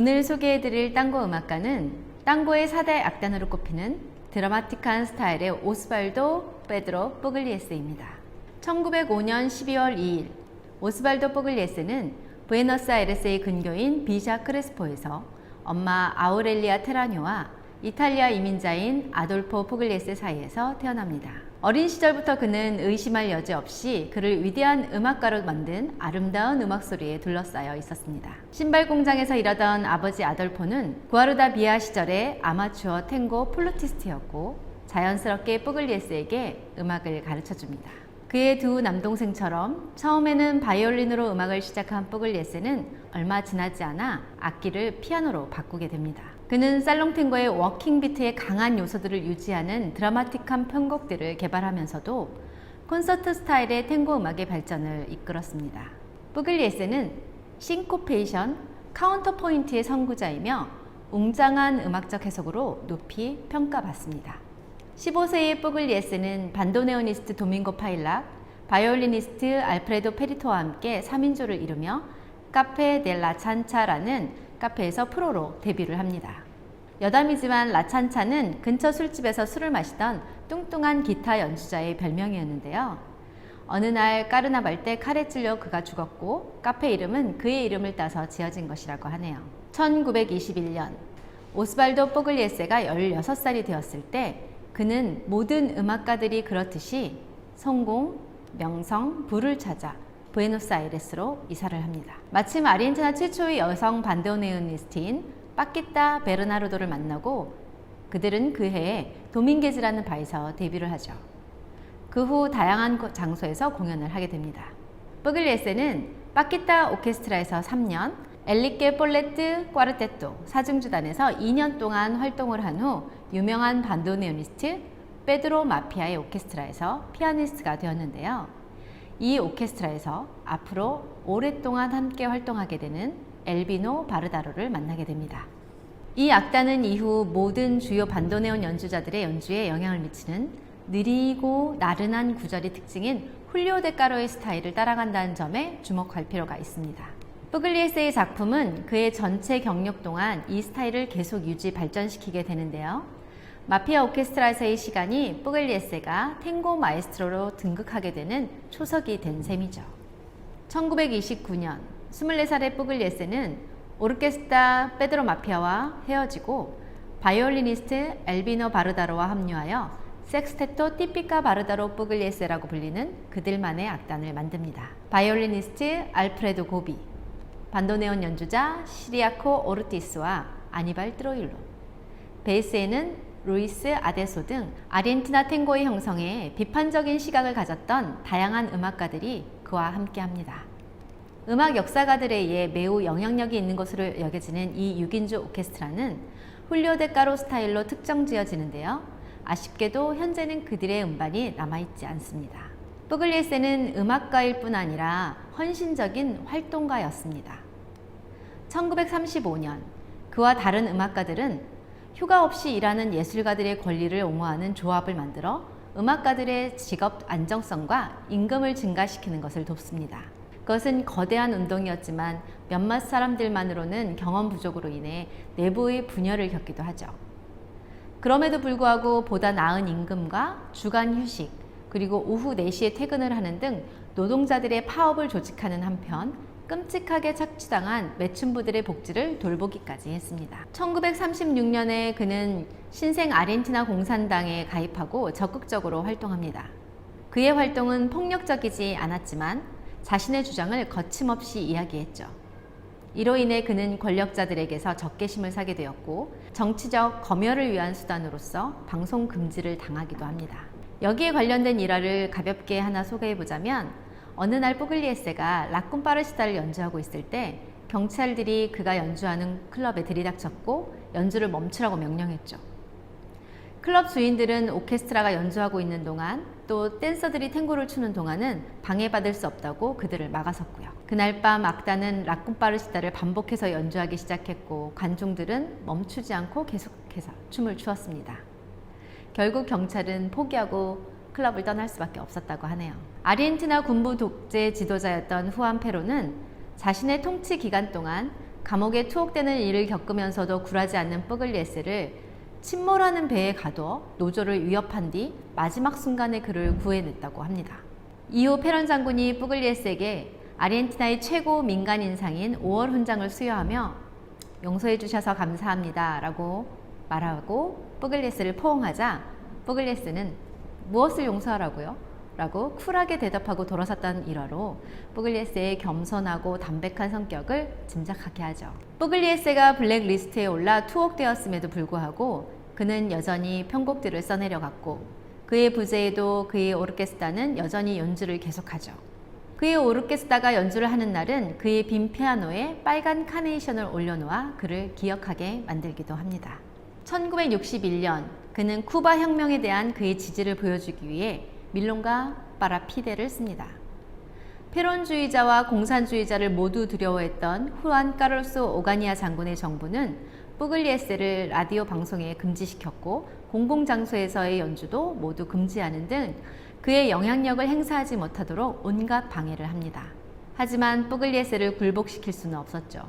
오늘 소개해드릴 땅고 음악가는 땅고의 4대 악단으로 꼽히는 드라마틱한 스타일의 오스발도 페드로 뿌글리에스입니다. 1905년 12월 2일 오스발도 뿌글리에스는 부에노스아이레스의 근교인 비샤 크레스포에서 엄마 아우렐리아 테라뇨와 이탈리아 이민자인 아돌포 뿌글리에스 사이에서 태어납니다. 어린 시절부터 그는 의심할 여지 없이 그를 위대한 음악가로 만든 아름다운 음악소리에 둘러싸여 있었습니다. 신발 공장에서 일하던 아버지 아돌포는 구아르다 비아 시절에 아마추어 탱고 플루티스트였고 자연스럽게 뿌글리에스에게 음악을 가르쳐줍니다. 그의 두 남동생처럼 처음에는 바이올린으로 음악을 시작한 뿌글리에스는 얼마 지나지 않아 악기를 피아노로 바꾸게 됩니다. 그는 살롱탱고의 워킹 비트의 강한 요소들을 유지하는 드라마틱한 편곡들을 개발하면서도 콘서트 스타일의 탱고 음악의 발전을 이끌었습니다. 뿌글리에스는 싱코페이션, 카운터 포인트의 선구자이며 웅장한 음악적 해석으로 높이 평가받습니다. 15세의 뿌글리에스는 반도네오니스트 도밍고 파일락, 바이올리니스트 알프레도 페리토와 함께 3인조를 이루며 카페 델 라찬차라는 카페에서 프로로 데뷔를 합니다. 여담이지만 라찬차는 근처 술집에서 술을 마시던 뚱뚱한 기타 연주자의 별명이었는데요. 어느 날 까르나발 때 칼에 찔려 그가 죽었고 카페 이름은 그의 이름을 따서 지어진 것이라고 하네요. 1921년 오스발도 뿌글리에스가 16살이 되었을 때 그는 모든 음악가들이 그렇듯이 성공, 명성, 부를 찾아 부에노스아이레스로 이사를 합니다. 마침 아르헨티나 최초의 여성 반도네오니스트인 빠키타 베르나르도를 만나고 그들은 그 해에 도밍게즈라는 바에서 데뷔를 하죠. 그 후 다양한 장소에서 공연을 하게 됩니다. 뿌글리에스는 빠키타 오케스트라에서 3년, 엘리케 폴레트 꽈르테토 사중주단에서 2년 동안 활동을 한 후 유명한 반도네오니스트 페드로 마피아의 오케스트라에서 피아니스트가 되었는데요. 이 오케스트라에서 앞으로 오랫동안 함께 활동하게 되는 엘비노 바르다로를 만나게 됩니다. 이 악단은 이후 모든 주요 반도네온 연주자들의 연주에 영향을 미치는 느리고 나른한 구절이 특징인 훌리오 데 까로의 스타일을 따라간다는 점에 주목할 필요가 있습니다. 뿌글리에스의 작품은 그의 전체 경력 동안 이 스타일을 계속 유지 발전시키게 되는데요. 마피아 오케스트라에서의 시간이 뿌글리에스가 탱고 마에스트로로 등극하게 되는 초석이 된 셈이죠. 1929년 24살의 뿌글리에스는 오르케스타 페드로 마피아와 헤어지고 바이올리니스트 엘비노 바르다로와 합류하여 섹스테토 티피카 바르다로 뿌글리에스라고 불리는 그들만의 악단을 만듭니다. 바이올리니스트 알프레도 고비, 반도네온 연주자 시리아코 오르티스와 아니발 트로일로, 베이스에는 루이스 아데소 등 아르헨티나 탱고의 형성에 비판적인 시각을 가졌던 다양한 음악가들이 그와 함께합니다. 음악 역사가들에 의해 매우 영향력이 있는 것으로 여겨지는 이 6인조 오케스트라는 훌리오 데 까로 스타일로 특정 지어지는데요. 아쉽게도 현재는 그들의 음반이 남아있지 않습니다. 뿌글리에스는 음악가일 뿐 아니라 헌신적인 활동가였습니다. 1935년 그와 다른 음악가들은 휴가 없이 일하는 예술가들의 권리를 옹호하는 조합을 만들어 음악가들의 직업 안정성과 임금을 증가시키는 것을 돕습니다. 그것은 거대한 운동이었지만 몇몇 사람들만으로는 경험 부족으로 인해 내부의 분열을 겪기도 하죠. 그럼에도 불구하고 보다 나은 임금과 주간 휴식, 그리고 오후 4시에 퇴근을 하는 등 노동자들의 파업을 조직하는 한편 끔찍하게 착취당한 매춘부들의 복지를 돌보기까지 했습니다. 1936년에 그는 신생 아르헨티나 공산당에 가입하고 적극적으로 활동합니다. 그의 활동은 폭력적이지 않았지만 자신의 주장을 거침없이 이야기했죠. 이로 인해 그는 권력자들에게서 적개심을 사게 되었고 정치적 검열을 위한 수단으로서 방송 금지를 당하기도 합니다. 여기에 관련된 일화를 가볍게 하나 소개해보자면 어느 날 뿌글리에스가 라쿤파르시다를 연주하고 있을 때 경찰들이 그가 연주하는 클럽에 들이닥쳤고 연주를 멈추라고 명령했죠. 클럽 주인들은 오케스트라가 연주하고 있는 동안 또 댄서들이 탱고를 추는 동안은 방해받을 수 없다고 그들을 막아섰고요. 그날 밤 악단은 라쿤파르시다를 반복해서 연주하기 시작했고 관중들은 멈추지 않고 계속해서 춤을 추었습니다. 결국 경찰은 포기하고 클럽을 떠날 수밖에 없었다고 하네요. 아르헨티나 군부 독재 지도자였던 후안 페로는 자신의 통치 기간 동안 감옥에 투옥되는 일을 겪으면서도 굴하지 않는 뿌글리에스를 침몰하는 배에 가둬 노조를 위협한 뒤 마지막 순간에 그를 구해냈다고 합니다. 이후 페론 장군이 뿌글리에스에게 아르헨티나의 최고 민간 인상인 5월 훈장을 수여하며 용서해 주셔서 감사합니다 라고 말하고 뿌글리에스를 포옹하자 뿌글리에스는 무엇을 용서하라고요? 라고 쿨하게 대답하고 돌아섰다는 일화로 뿌글리에스의 겸손하고 담백한 성격을 짐작하게 하죠. 뿌글리에스가 블랙리스트에 올라 투옥되었음에도 불구하고 그는 여전히 편곡들을 써내려갔고 그의 부재에도 그의 오르케스트라는 여전히 연주를 계속하죠. 그의 오르케스트라가 연주를 하는 날은 그의 빈 피아노에 빨간 카네이션을 올려놓아 그를 기억하게 만들기도 합니다. 1961년 그는 쿠바 혁명에 대한 그의 지지를 보여주기 위해 밀론가 파라피데를 씁니다. 페론주의자와 공산주의자를 모두 두려워했던 후안 카를로스 오가니아 장군의 정부는 뿌글리에스를 라디오 방송에 금지시켰고 공공장소에서의 연주도 모두 금지하는 등 그의 영향력을 행사하지 못하도록 온갖 방해를 합니다. 하지만 뿌글리에스를 굴복시킬 수는 없었죠.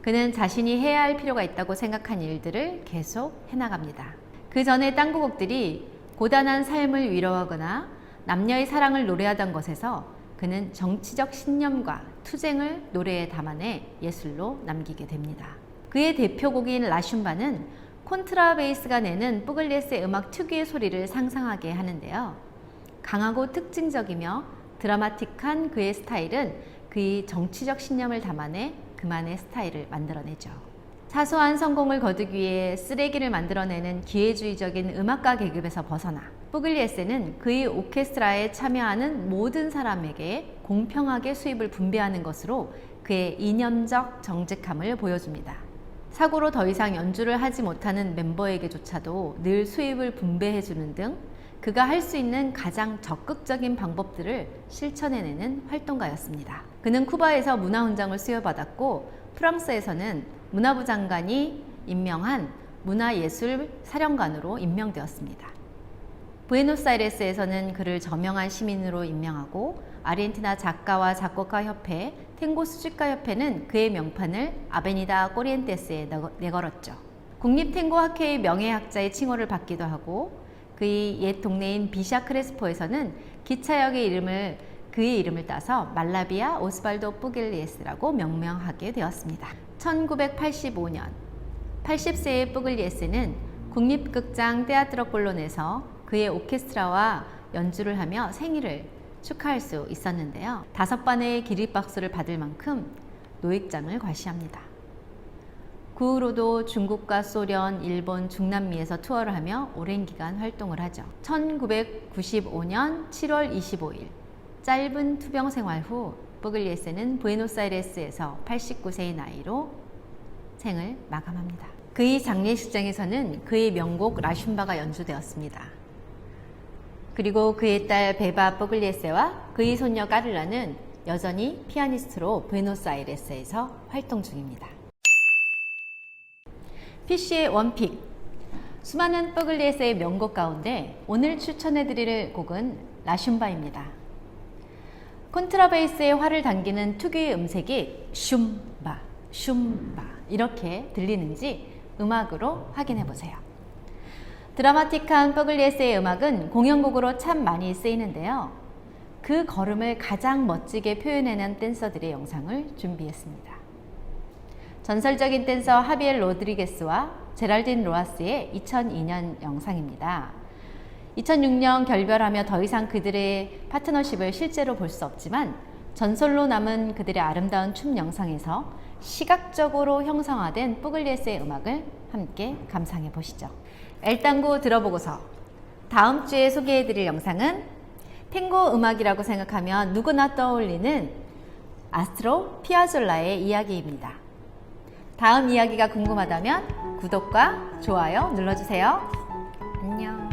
그는 자신이 해야 할 필요가 있다고 생각한 일들을 계속 해나갑니다. 그 전에 당구곡들이 고단한 삶을 위로하거나 남녀의 사랑을 노래하던 것에서 그는 정치적 신념과 투쟁을 노래에 담아내 예술로 남기게 됩니다. 그의 대표곡인 라슌바는 콘트라베이스가 내는 뿌글리에스의 음악 특유의 소리를 상상하게 하는데요. 강하고 특징적이며 드라마틱한 그의 스타일은 그의 정치적 신념을 담아내 그만의 스타일을 만들어내죠. 사소한 성공을 거두기 위해 쓰레기를 만들어내는 기회주의적인 음악가 계급에서 벗어나 뿌글리에스는 그의 오케스트라에 참여하는 모든 사람에게 공평하게 수입을 분배하는 것으로 그의 이념적 정직함을 보여줍니다. 사고로 더 이상 연주를 하지 못하는 멤버에게조차도 늘 수입을 분배해주는 등 그가 할 수 있는 가장 적극적인 방법들을 실천해내는 활동가였습니다. 그는 쿠바에서 문화훈장을 수여받았고 프랑스에서는 문화부 장관이 임명한 문화예술 사령관으로 임명되었습니다. 부에노스아이레스에서는 그를 저명한 시민으로 임명하고 아르헨티나 작가와 작곡가 협회, 탱고 수집가 협회는 그의 명판을 아베니다 코리엔테스에 내걸었죠. 국립 탱고 학회의 명예학자의 칭호를 받기도 하고 그의 옛 동네인 비샤 크레스포에서는 기차역의 그의 이름을 따서 말라비아 오스발도 뿌글리에스라고 명명하게 되었습니다. 1985년 80세의 뿌글리에스는 국립극장 테아트로 콜론에서 그의 오케스트라와 연주를 하며 생일을 축하할 수 있었는데요. 5번의 기립박수를 받을 만큼 노획장을 과시합니다. 그 후로도 중국과 소련, 일본, 중남미에서 투어를 하며 오랜 기간 활동을 하죠. 1995년 7월 25일 짧은 투병 생활 후 뿌글리에스는 부에노스아이레스에서 89세의 나이로 생을 마감합니다. 그의 장례식장에서는 그의 명곡 라슌바가 연주되었습니다. 그리고 그의 딸 베바 뿌글리에스와 그의 손녀 까를라는 여전히 피아니스트로 부에노스아이레스에서 활동 중입니다. PC의 원픽, 수많은 뿌글리에스의 명곡 가운데 오늘 추천해드릴 곡은 라슌바입니다. 콘트라베이스의 활을 당기는 특유의 음색이 슌바, 슌바 이렇게 들리는지 음악으로 확인해보세요. 드라마틱한 뿌글리에스의 음악은 공연곡으로 참 많이 쓰이는데요. 그 걸음을 가장 멋지게 표현해낸 댄서들의 영상을 준비했습니다. 전설적인 댄서 하비엘 로드리게스와 제랄딘 로하스의 2002년 영상입니다. 2006년 결별하며 더 이상 그들의 파트너십을 실제로 볼 수 없지만 전설로 남은 그들의 아름다운 춤 영상에서 시각적으로 형성화된 뿌글리에스의 음악을 함께 감상해 보시죠. 엘당고 들어보고서 다음 주에 소개해드릴 영상은 탱고 음악이라고 생각하면 누구나 떠올리는 아스트로 피아졸라의 이야기입니다. 다음 이야기가 궁금하다면 구독과 좋아요 눌러주세요. 안녕.